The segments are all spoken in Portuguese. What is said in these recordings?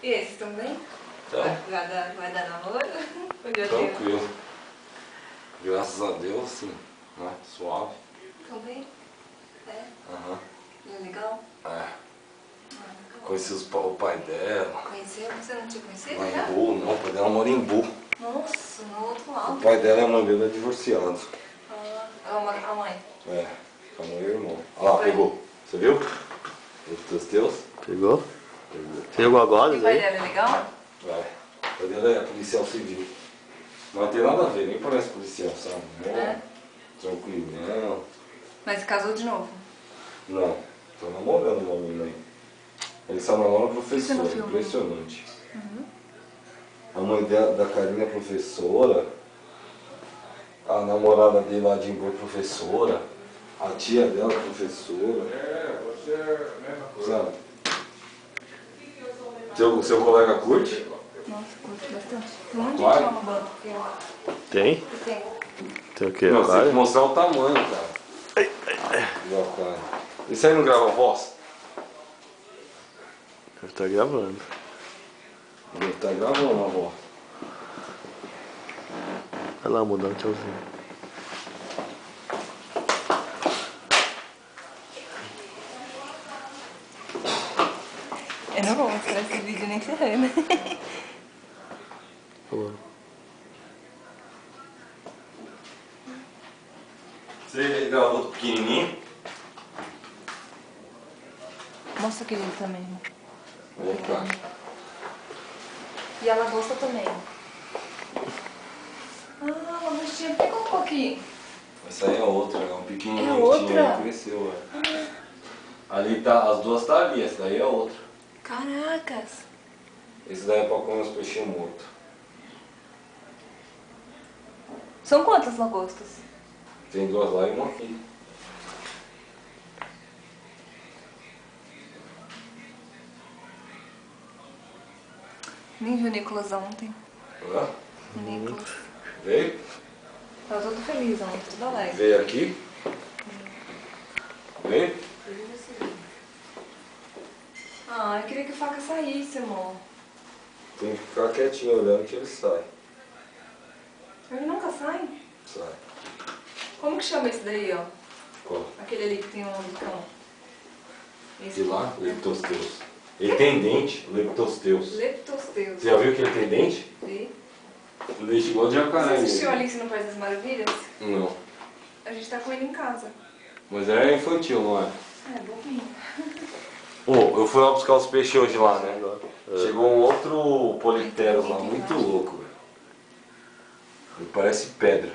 E aí, vocês estão bem? Então, Vai dar namoro? tranquilo. Graças a Deus, sim. Né? Suave. Estão bem? É? Aham. É legal? É. Conheci o pai dela. Conheceu? Você não tinha conhecido Lá já? em Embu, não. O pai dela mora em Embu. Nossa, no outro O lado. pai dela e a mãe dele é divorciado. Ela mora com a mãe. É. A mãe e o irmão. Olha lá, pegou. Você viu? Os teus? Pegou? Pegou. Pegou agora, E o pai aí? dela é legal? Vai. O pai dela é policial civil. Não tem nada a ver, nem parece policial, sabe? É. Tranquilão. Mas casou de novo? Não, tô namorando uma menina aí. Ele só namora Você professora, não filma? impressionante. A mãe da Karina é professora, a namorada dele lá de Embu é professora, a tia dela é professora. É, você é a mesma coisa. Sabe? Seu colega curte? Nossa, curto bastante. Tem um monte de Vai. gente lá no banco. Tem? Tem. Tem o quê? Não, você tem que Aquário? mostrar o tamanho, cara. Do aquário. Isso aí não grava voz? Deve estar gravando. Ele tá gravando a voz. Vai lá, mudar um tchauzinho. Eu não vou mostrar esse vídeo nem ferrando. Pô. Você gravou do pequenininho? Mostra aquele também, irmão. Opa. E ela gosta também. Ah, a bichinha, por que colocou aqui? Essa aí é outra, é um pequenininho. É outra? Que cresceu, é. Ali tá, as duas tá ali, essa daí é outra. Caracas. Esse daí é pra comer os peixinhos mortos. São quantas lagostas? Tem duas lá e uma aqui. Nem vi o Nicolas ontem. Hã? O Nicolas. Veio? Tava todo feliz ontem, tudo alegre. Veio aqui? Veio? Ah, eu queria que a faca saísse, amor. Tem que ficar quietinho olhando que ele sai. Ele nunca sai. Sai. Como que chama esse daí, ó? Qual? Aquele ali que tem um bicão. De lá? Leptosteus. Ele tem dente, leptosteus. Leptosteus. Você já viu que ele tem dente? Vi. Um dente igual de Você jacaré. assistiu mesmo. Alice no País das Maravilhas? Não. A gente tá com ele em casa. Mas é infantil, não é? É, bobinho. Ô, eu fui lá buscar os peixes hoje lá, né? É. Chegou um outro polipteros lá, muito louco, velho. Ele parece pedra.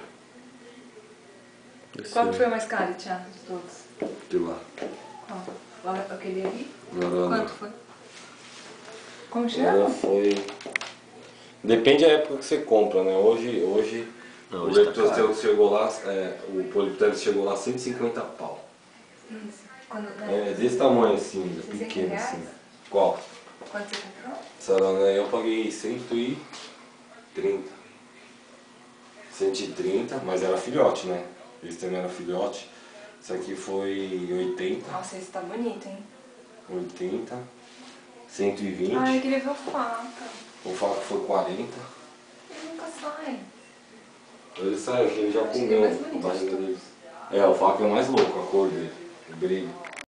Qual que foi o mais caro, Thiago, de todos? De lá. Qual? Aquele ali? Não. Quanto foi? Como Agora chama? foi... Depende da época que você compra, né? Hoje Não, o hoje tá leptosteus chegou lá, o polipteros chegou lá 150 pau. Isso. Quando, É desse tamanho assim, 60 pequeno reais? assim. Qual? Quanto você comprou? Essa daí eu paguei 130. 130, mas era filhote, né? Esse também era filhote. Esse aqui foi 80. Nossa, esse tá bonito, hein? 80. 120. Ai, eu queria ver o faca. O faco foi 40. Ele nunca sai. Ele saiu aqui, ele já Acho que comeu ele é mais a bonito barriga de todos. dele. É, o faco é o mais louco, a cor dele, o brilho.